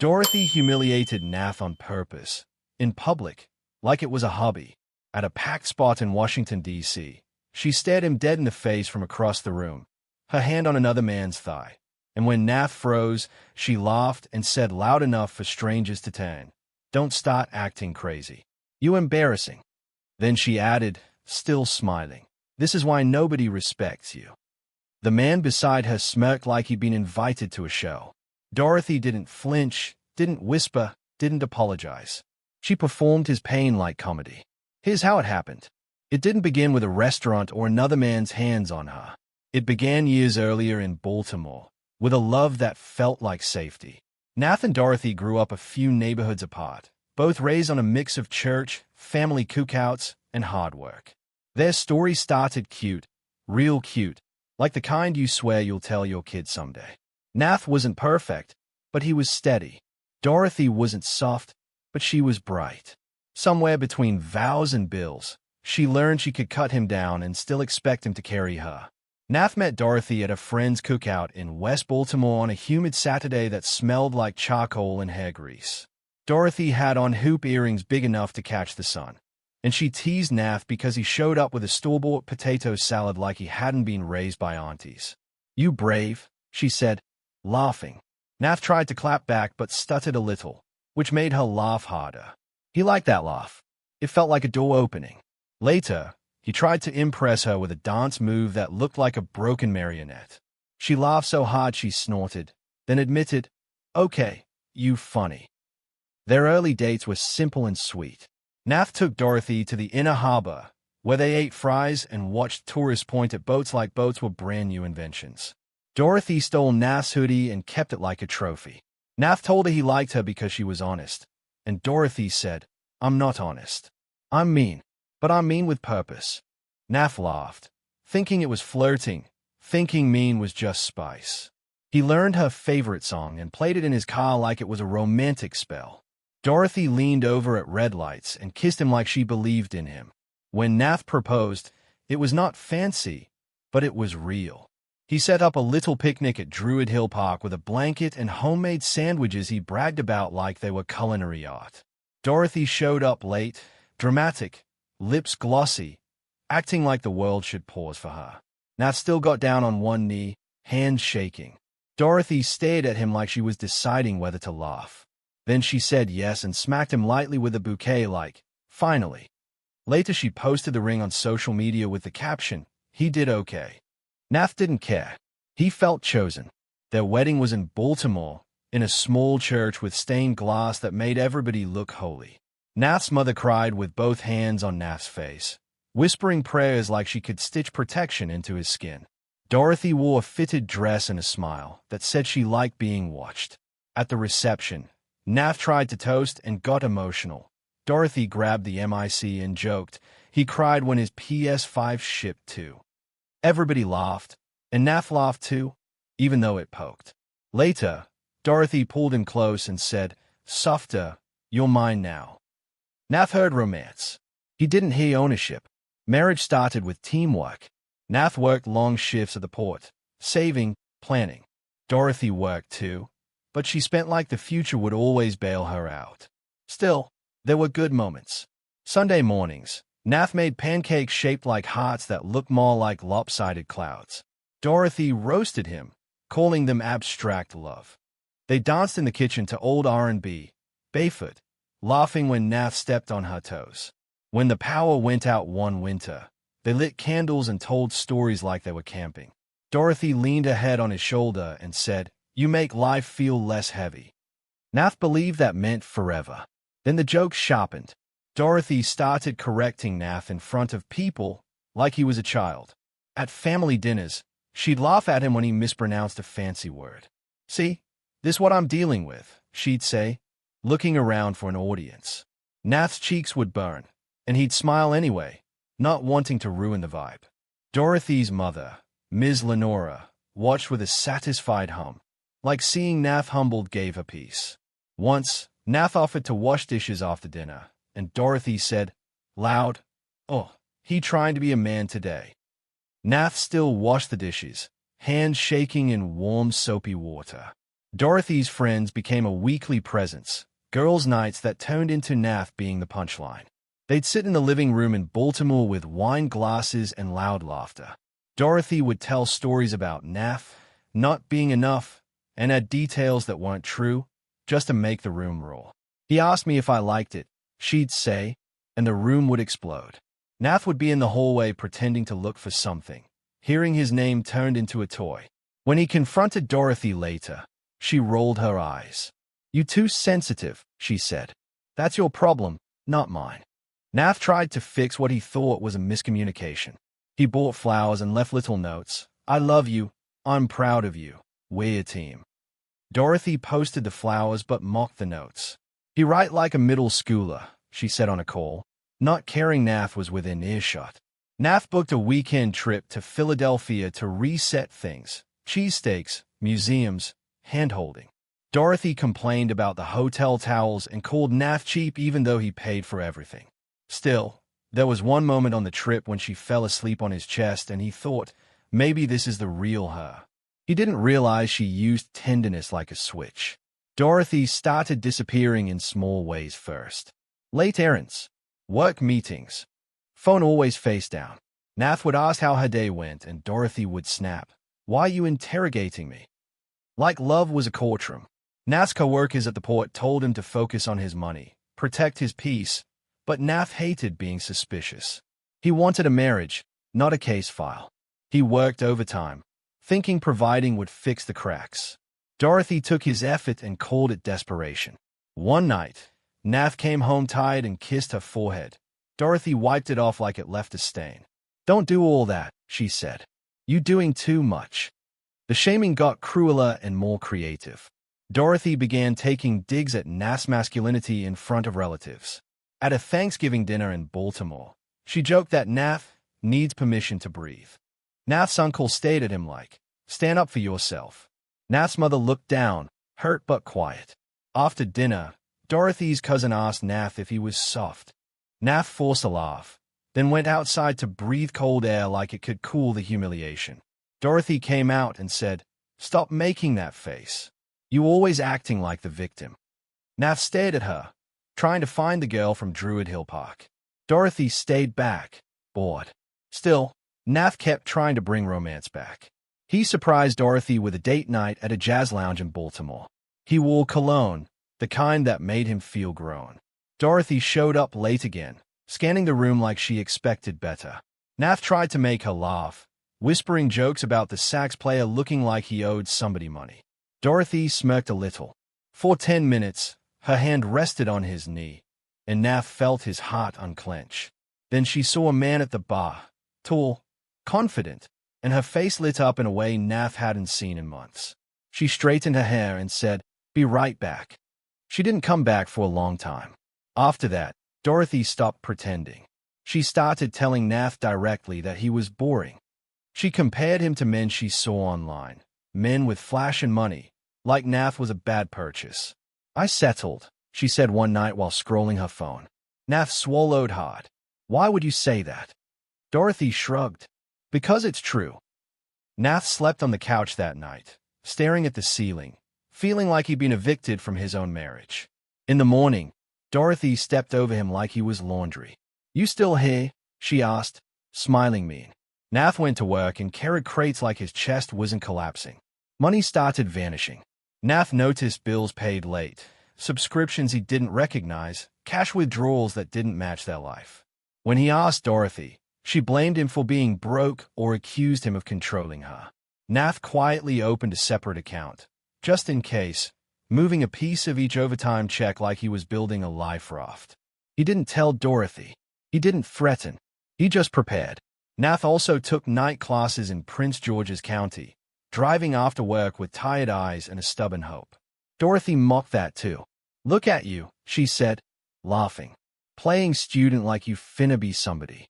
Dorothy humiliated Nath on purpose, in public, like it was a hobby. At a packed spot in Washington, D.C., she stared him dead in the face from across the room, her hand on another man's thigh. And when Nath froze, she laughed and said loud enough for strangers to turn, "Don't start acting crazy. You embarrassing." Then she added, still smiling, "This is why nobody respects you." The man beside her smirked like he'd been invited to a show. Dorothy didn't flinch, didn't whisper, didn't apologize. She performed his pain like comedy. Here's how it happened. It didn't begin with a restaurant or another man's hands on her. It began years earlier in Baltimore, with a love that felt like safety. Nath and Dorothy grew up a few neighborhoods apart, both raised on a mix of church, family cookouts, and hard work. Their story started cute, real cute, like the kind you swear you'll tell your kid someday. Nath wasn't perfect, but he was steady. Dorothy wasn't soft, but she was bright. Somewhere between vows and bills, she learned she could cut him down and still expect him to carry her. Nath met Dorothy at a friend's cookout in West Baltimore on a humid Saturday that smelled like charcoal and hair grease. Dorothy had on hoop earrings big enough to catch the sun, and she teased Nath because he showed up with a store-bought potato salad like he hadn't been raised by aunties. "You brave," she said, laughing. Nath tried to clap back but stuttered a little, which made her laugh harder. He liked that laugh. It felt like a door opening. Later, he tried to impress her with a dance move that looked like a broken marionette. She laughed so hard she snorted, then admitted, "Okay, you funny." Their early dates were simple and sweet. Nath took Dorothy to the inner harbor, where they ate fries and watched tourists point at boats like boats were brand new inventions. Dorothy stole Nath's hoodie and kept it like a trophy. Nath told her he liked her because she was honest, and Dorothy said, "I'm not honest. I'm mean, but I'm mean with purpose." Nath laughed, thinking it was flirting, thinking mean was just spice. He learned her favorite song and played it in his car like it was a romantic spell. Dorothy leaned over at red lights and kissed him like she believed in him. When Nath proposed, it was not fancy, but it was real. He set up a little picnic at Druid Hill Park with a blanket and homemade sandwiches he bragged about like they were culinary art. Dorothy showed up late, dramatic, lips glossy, acting like the world should pause for her. Nath still got down on one knee, hands shaking. Dorothy stared at him like she was deciding whether to laugh. Then she said yes and smacked him lightly with a bouquet like, "Finally." Later she posted the ring on social media with the caption, "He did okay." Nath didn't care. He felt chosen. Their wedding was in Baltimore, in a small church with stained glass that made everybody look holy. Nath's mother cried with both hands on Nath's face, whispering prayers like she could stitch protection into his skin. Dorothy wore a fitted dress and a smile that said she liked being watched. At the reception, Nath tried to toast and got emotional. Dorothy grabbed the mic and joked. He cried when his PS5 shipped too. Everybody laughed, and Nath laughed too, even though it poked. Later, Dorothy pulled him close and said, "Softer, you're mine now." Nath heard romance. He didn't hear ownership. Marriage started with teamwork. Nath worked long shifts at the port, saving, planning. Dorothy worked too, but she spent like the future would always bail her out. Still, there were good moments. Sunday mornings, Nath made pancakes shaped like hearts that looked more like lopsided clouds. Dorothy roasted him, calling them abstract love. They danced in the kitchen to old R&B, barefoot, laughing when Nath stepped on her toes. When the power went out one winter, they lit candles and told stories like they were camping. Dorothy leaned her head on his shoulder and said, "You make life feel less heavy." Nath believed that meant forever. Then the jokes sharpened. Dorothy started correcting Nath in front of people like he was a child. At family dinners, she'd laugh at him when he mispronounced a fancy word. "See, this is what I'm dealing with," she'd say, looking around for an audience. Nath's cheeks would burn, and he'd smile anyway, not wanting to ruin the vibe. Dorothy's mother, Ms. Lenora, watched with a satisfied hum, like seeing Nath humbled gave her peace. Once, Nath offered to wash dishes after dinner, and Dorothy said, loud, "Oh, he trying to be a man today." Nath still washed the dishes, hands shaking in warm soapy water. Dorothy's friends became a weekly presence, girls' nights that turned into Nath being the punchline. They'd sit in the living room in Baltimore with wine glasses and loud laughter. Dorothy would tell stories about Nath not being enough and add details that weren't true, just to make the room roar. He asked me if I liked it, she'd say, and the room would explode. Nath would be in the hallway pretending to look for something. Hearing his name turned into a toy. When he confronted Dorothy later, she rolled her eyes. "You too sensitive," she said. "That's your problem, not mine." Nath tried to fix what he thought was a miscommunication. He bought flowers and left little notes. "I love you. I'm proud of you. We're a team." Dorothy posted the flowers but mocked the notes. "You write like a middle schooler," she said on a call, not caring Nath was within earshot. Nath booked a weekend trip to Philadelphia to reset things. Cheesesteaks, museums, hand-holding. Dorothy complained about the hotel towels and called Nath cheap even though he paid for everything. Still, there was one moment on the trip when she fell asleep on his chest and he thought, maybe this is the real her. He didn't realize she used tenderness like a switch. Dorothy started disappearing in small ways first. Late errands, work meetings, phone always face down. Nath would ask how her day went and Dorothy would snap. "Why are you interrogating me?" Like love was a courtroom. Nath's co-workers at the port told him to focus on his money, protect his peace, but Nath hated being suspicious. He wanted a marriage, not a case file. He worked overtime, thinking providing would fix the cracks. Dorothy took his effort and called it desperation. One night, Nath came home tired and kissed her forehead. Dorothy wiped it off like it left a stain. "Don't do all that," she said. "You doing too much." The shaming got crueler and more creative. Dorothy began taking digs at Nath's masculinity in front of relatives. At a Thanksgiving dinner in Baltimore, she joked that Nath needs permission to breathe. Nath's uncle stared at him like, "Stand up for yourself." Nath's mother looked down, hurt but quiet. After dinner, Dorothy's cousin asked Nath if he was soft. Nath forced a laugh, then went outside to breathe cold air like it could cool the humiliation. Dorothy came out and said, "Stop making that face. You always acting like the victim." Nath stared at her, trying to find the girl from Druid Hill Park. Dorothy stayed back, bored. Still, Nath kept trying to bring romance back. He surprised Dorothy with a date night at a jazz lounge in Baltimore. He wore cologne, the kind that made him feel grown. Dorothy showed up late again, scanning the room like she expected better. Nath tried to make her laugh, whispering jokes about the sax player looking like he owed somebody money. Dorothy smirked a little. For 10 minutes, her hand rested on his knee, and Nath felt his heart unclench. Then she saw a man at the bar, tall, confident, and her face lit up in a way Nath hadn't seen in months. She straightened her hair and said, "Be right back." She didn't come back for a long time. After that, Dorothy stopped pretending. She started telling Nath directly that he was boring. She compared him to men she saw online, men with flash and money, like Nath was a bad purchase. "I settled," she said one night while scrolling her phone. Nath swallowed hard. "Why would you say that?" Dorothy shrugged. "Because it's true." Nath slept on the couch that night, staring at the ceiling, feeling like he'd been evicted from his own marriage. In the morning, Dorothy stepped over him like he was laundry. "You still here?" she asked, smiling mean. Nath went to work and carried crates like his chest wasn't collapsing. Money started vanishing. Nath noticed bills paid late, subscriptions he didn't recognize, cash withdrawals that didn't match their life. When he asked Dorothy, she blamed him for being broke or accused him of controlling her. Nath quietly opened a separate account, just in case, moving a piece of each overtime check like he was building a life raft. He didn't tell Dorothy. He didn't threaten. He just prepared. Nath also took night classes in Prince George's County, driving after work with tired eyes and a stubborn hope. Dorothy mocked that too. "Look at you," she said, laughing. "Playing student like you finna be somebody."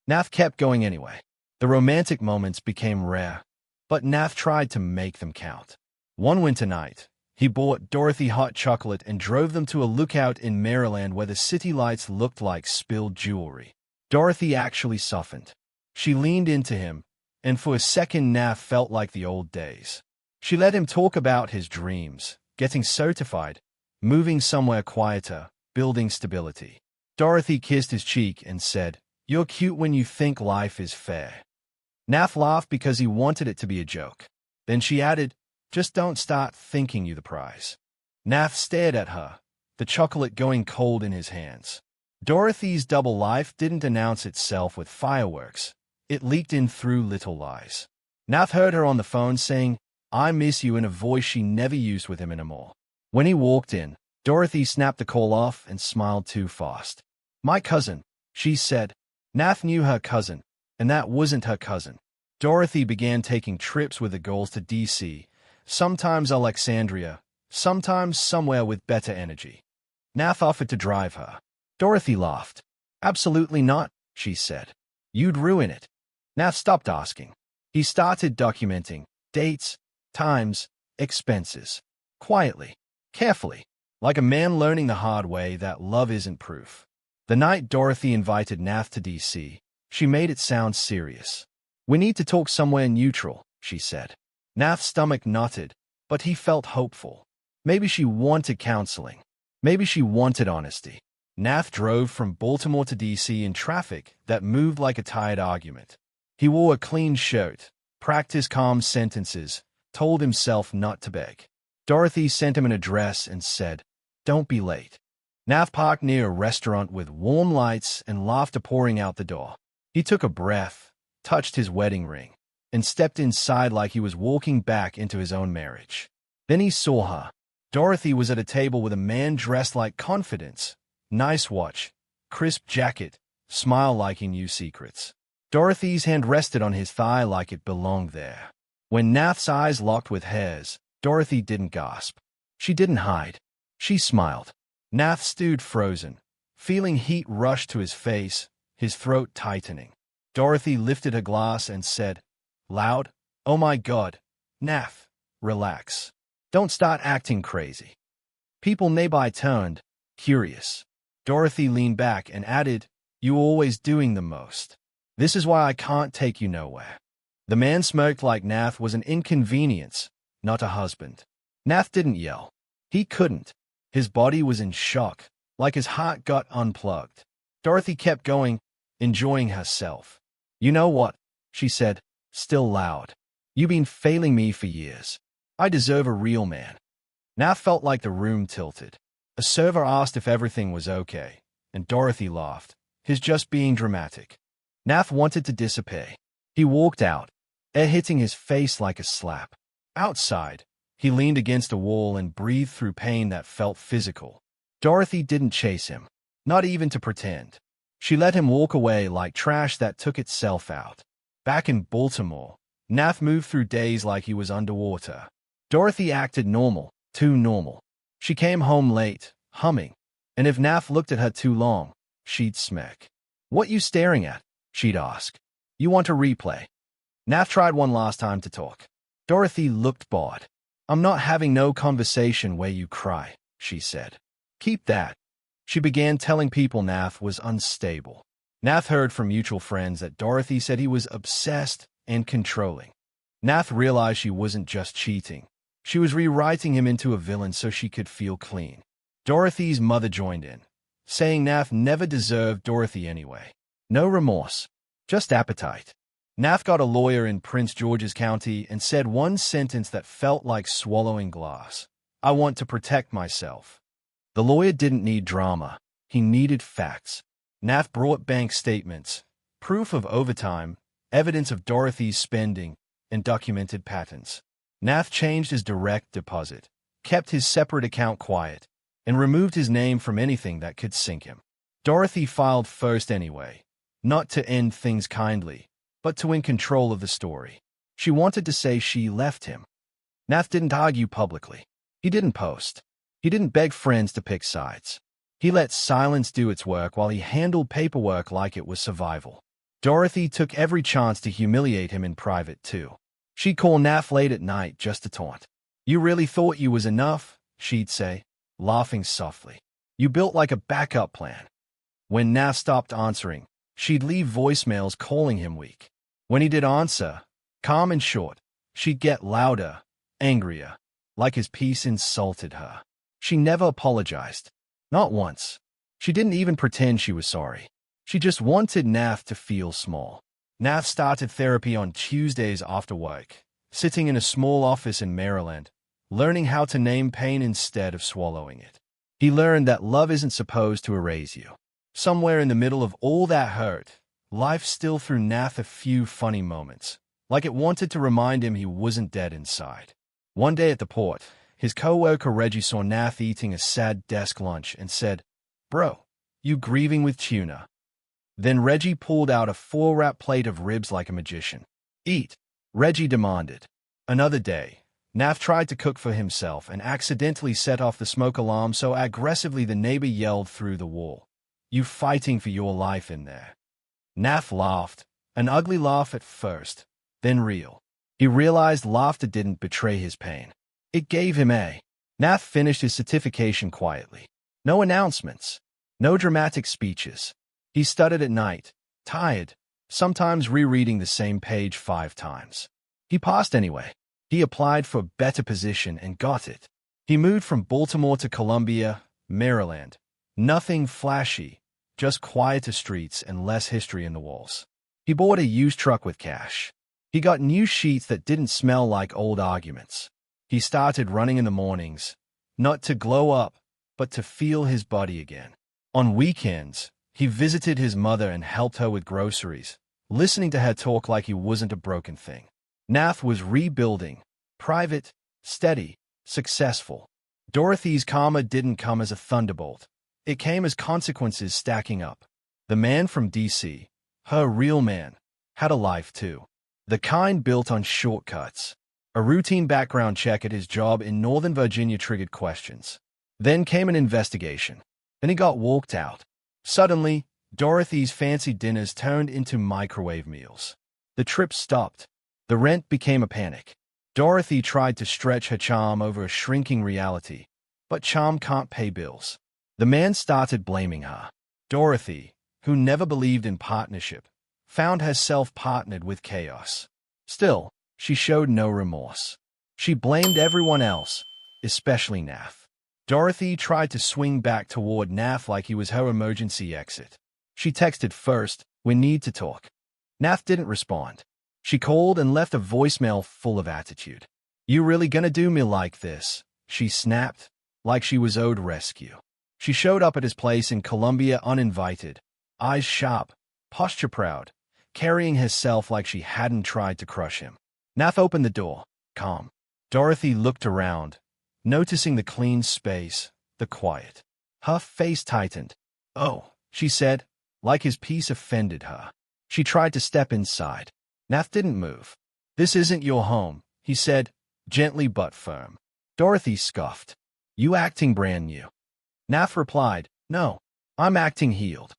Nath kept going anyway. The romantic moments became rare, but Nath tried to make them count. One winter night, he bought Dorothy hot chocolate and drove them to a lookout in Maryland where the city lights looked like spilled jewelry. Dorothy actually softened. She leaned into him, and for a second Nath felt like the old days. She let him talk about his dreams, getting certified, moving somewhere quieter, building stability. Dorothy kissed his cheek and said, "You're cute when you think life is fair." Nath laughed because he wanted it to be a joke. Then she added, "Just don't start thinking you the prize." Nath stared at her, the chocolate going cold in his hands. Dorothy's double life didn't announce itself with fireworks. It leaked in through little lies. Nath heard her on the phone saying, "I miss you," in a voice she never used with him anymore. When he walked in, Dorothy snapped the call off and smiled too fast. "My cousin," she said. Nath knew her cousin, and that wasn't her cousin. Dorothy began taking trips with the girls to DC, sometimes Alexandria, sometimes somewhere with better energy. Nath offered to drive her. Dorothy laughed. "Absolutely not," she said. "You'd ruin it." Nath stopped asking. He started documenting dates, times, expenses. Quietly, carefully, like a man learning the hard way that love isn't proof. The night Dorothy invited Nath to DC, she made it sound serious. "We need to talk somewhere neutral," she said. Nath's stomach knotted, but he felt hopeful. Maybe she wanted counseling. Maybe she wanted honesty. Nath drove from Baltimore to DC in traffic that moved like a tired argument. He wore a clean shirt, practiced calm sentences, told himself not to beg. Dorothy sent him an address and said, "Don't be late." Nath parked near a restaurant with warm lights and laughter pouring out the door. He took a breath, touched his wedding ring, and stepped inside like he was walking back into his own marriage. Then he saw her. Dorothy was at a table with a man dressed like confidence. Nice watch, crisp jacket, smile like he knew secrets. Dorothy's hand rested on his thigh like it belonged there. When Nath's eyes locked with hers, Dorothy didn't gasp. She didn't hide. She smiled. Nath stood frozen, feeling heat rush to his face, his throat tightening. Dorothy lifted her glass and said, loud, "Oh my God, Nath, relax. Don't start acting crazy." People nearby turned, curious. Dorothy leaned back and added, "You always doing the most. This is why I can't take you nowhere." The man smirked like Nath was an inconvenience, not a husband. Nath didn't yell. He couldn't. His body was in shock, like his heart got unplugged. Dorothy kept going, enjoying herself. "You know what?" she said, still loud. "You've been failing me for years. I deserve a real man." Nath felt like the room tilted. A server asked if everything was okay, and Dorothy laughed, his just being dramatic. Nath wanted to disappear. He walked out, air hitting his face like a slap. Outside, he leaned against a wall and breathed through pain that felt physical. Dorothy didn't chase him, not even to pretend. She let him walk away like trash that took itself out. Back in Baltimore, Nath moved through days like he was underwater. Dorothy acted normal, too normal. She came home late, humming, and if Nath looked at her too long, she'd smirk. "What you staring at?" she'd ask. "You want a replay?" Nath tried one last time to talk. Dorothy looked bored. "I'm not having no conversation where you cry," she said. "Keep that." She began telling people Nath was unstable. Nath heard from mutual friends that Dorothy said he was obsessed and controlling. Nath realized she wasn't just cheating. She was rewriting him into a villain so she could feel clean. Dorothy's mother joined in, saying Nath never deserved Dorothy anyway. No remorse, just appetite. Nath got a lawyer in Prince George's County and said one sentence that felt like swallowing glass. "I want to protect myself." The lawyer didn't need drama. He needed facts. Nath brought bank statements, proof of overtime, evidence of Dorothy's spending, and documented patterns. Nath changed his direct deposit, kept his separate account quiet, and removed his name from anything that could sink him. Dorothy filed first anyway, not to end things kindly, but to win control of the story. She wanted to say she left him. Nath didn't argue publicly. He didn't post. He didn't beg friends to pick sides. He let silence do its work while he handled paperwork like it was survival. Dorothy took every chance to humiliate him in private, too. She'd call Nath late at night just to taunt. "You really thought you was enough?" she'd say, laughing softly. "You built like a backup plan." When Nath stopped answering, she'd leave voicemails calling him weak. When he did answer, calm and short, she'd get louder, angrier, like his peace insulted her. She never apologized. Not once. She didn't even pretend she was sorry. She just wanted Nath to feel small. Nath started therapy on Tuesdays after work, sitting in a small office in Maryland, learning how to name pain instead of swallowing it. He learned that love isn't supposed to erase you. Somewhere in the middle of all that hurt, life still threw Nath a few funny moments, like it wanted to remind him he wasn't dead inside. One day at the port, his co-worker Reggie saw Nath eating a sad desk lunch and said, "Bro, you grieving with tuna?" Then Reggie pulled out a 4-wrap plate of ribs like a magician. "Eat," Reggie demanded. Another day, Nath tried to cook for himself and accidentally set off the smoke alarm so aggressively the neighbor yelled through the wall, "You fighting for your life in there?" Nath laughed, an ugly laugh at first, then real. He realized laughter didn't betray his pain. It gave him a. Nath finished his certification quietly. No announcements. No dramatic speeches. He studied at night, tired, sometimes rereading the same page 5 times. He passed anyway. He applied for a better position and got it. He moved from Baltimore to Columbia, Maryland. Nothing flashy, just quieter streets and less history in the walls. He bought a used truck with cash. He got new sheets that didn't smell like old arguments. He started running in the mornings, not to glow up, but to feel his body again. On weekends, he visited his mother and helped her with groceries, listening to her talk like he wasn't a broken thing. Nath was rebuilding, private, steady, successful. Dorothy's karma didn't come as a thunderbolt. It came as consequences stacking up. The man from D.C., her real man, had a life too. The kind built on shortcuts. A routine background check at his job in Northern Virginia triggered questions. Then came an investigation. Then he got walked out. Suddenly, Dorothy's fancy dinners turned into microwave meals. The trip stopped. The rent became a panic. Dorothy tried to stretch her charm over a shrinking reality, but charm can't pay bills. The man started blaming her. Dorothy, who never believed in partnership, found herself partnered with chaos. Still, she showed no remorse. She blamed everyone else, especially Nath. Dorothy tried to swing back toward Nath like he was her emergency exit. She texted first, "We need to talk." Nath didn't respond. She called and left a voicemail full of attitude. "You really gonna do me like this?" she snapped, like she was owed rescue. She showed up at his place in Columbia uninvited, eyes sharp, posture proud, carrying herself like she hadn't tried to crush him. Nath opened the door, calm. Dorothy looked around, noticing the clean space, the quiet. Her face tightened. "Oh," she said, like his peace offended her. She tried to step inside. Nath didn't move. "This isn't your home," he said, gently but firm. Dorothy scoffed. "You acting brand new." Nath replied, "No, I'm acting healed."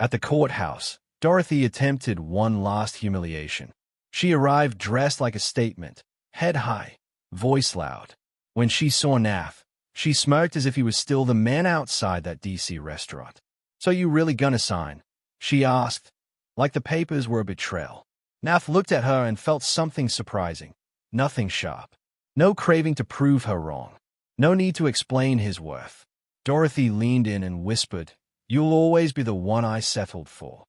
At the courthouse, Dorothy attempted one last humiliation. She arrived dressed like a statement, head high, voice loud. When she saw Nath, she smirked as if he was still the man outside that D.C. restaurant. "So you really gonna sign?" she asked, like the papers were a betrayal. Nath looked at her and felt something surprising. Nothing sharp. No craving to prove her wrong. No need to explain his worth. Dorothy leaned in and whispered, "You'll always be the one I settled for."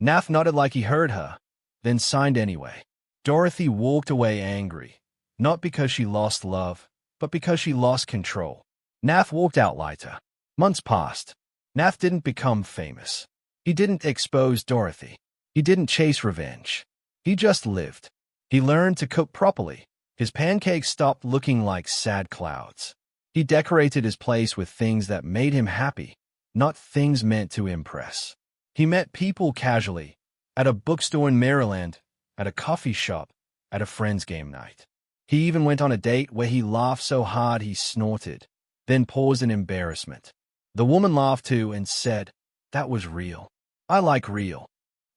Nath nodded like he heard her, then signed anyway. Dorothy walked away angry, not because she lost love, but because she lost control. Nath walked out lighter. Months passed. Nath didn't become famous. He didn't expose Dorothy. He didn't chase revenge. He just lived. He learned to cook properly. His pancakes stopped looking like sad clouds. He decorated his place with things that made him happy, not things meant to impress. He met people casually, at a bookstore in Maryland, at a coffee shop, at a friend's game night. He even went on a date where he laughed so hard he snorted, then paused in embarrassment. The woman laughed too and said, "That was real. I like real."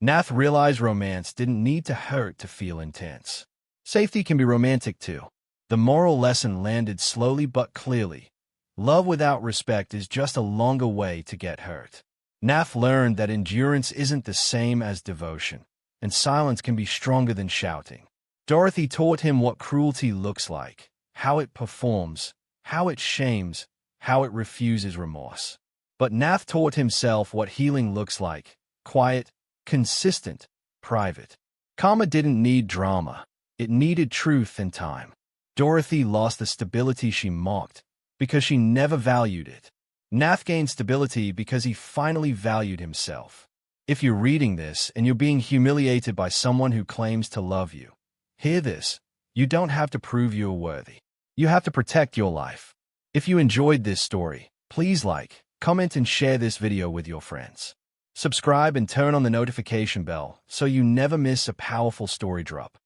Nath realized romance didn't need to hurt to feel intense. Safety can be romantic too. The moral lesson landed slowly but clearly. Love without respect is just a longer way to get hurt. Nath learned that endurance isn't the same as devotion, and silence can be stronger than shouting. Dorothy taught him what cruelty looks like, how it performs, how it shames, how it refuses remorse. But Nath taught himself what healing looks like: quiet, consistent, private. Karma didn't need drama. It needed truth and time. Dorothy lost the stability she mocked because she never valued it. Nath gained stability because he finally valued himself. If you're reading this and you're being humiliated by someone who claims to love you, hear this. You don't have to prove you're worthy. You have to protect your life. If you enjoyed this story, please like, comment, and share this video with your friends. Subscribe and turn on the notification bell so you never miss a powerful story drop.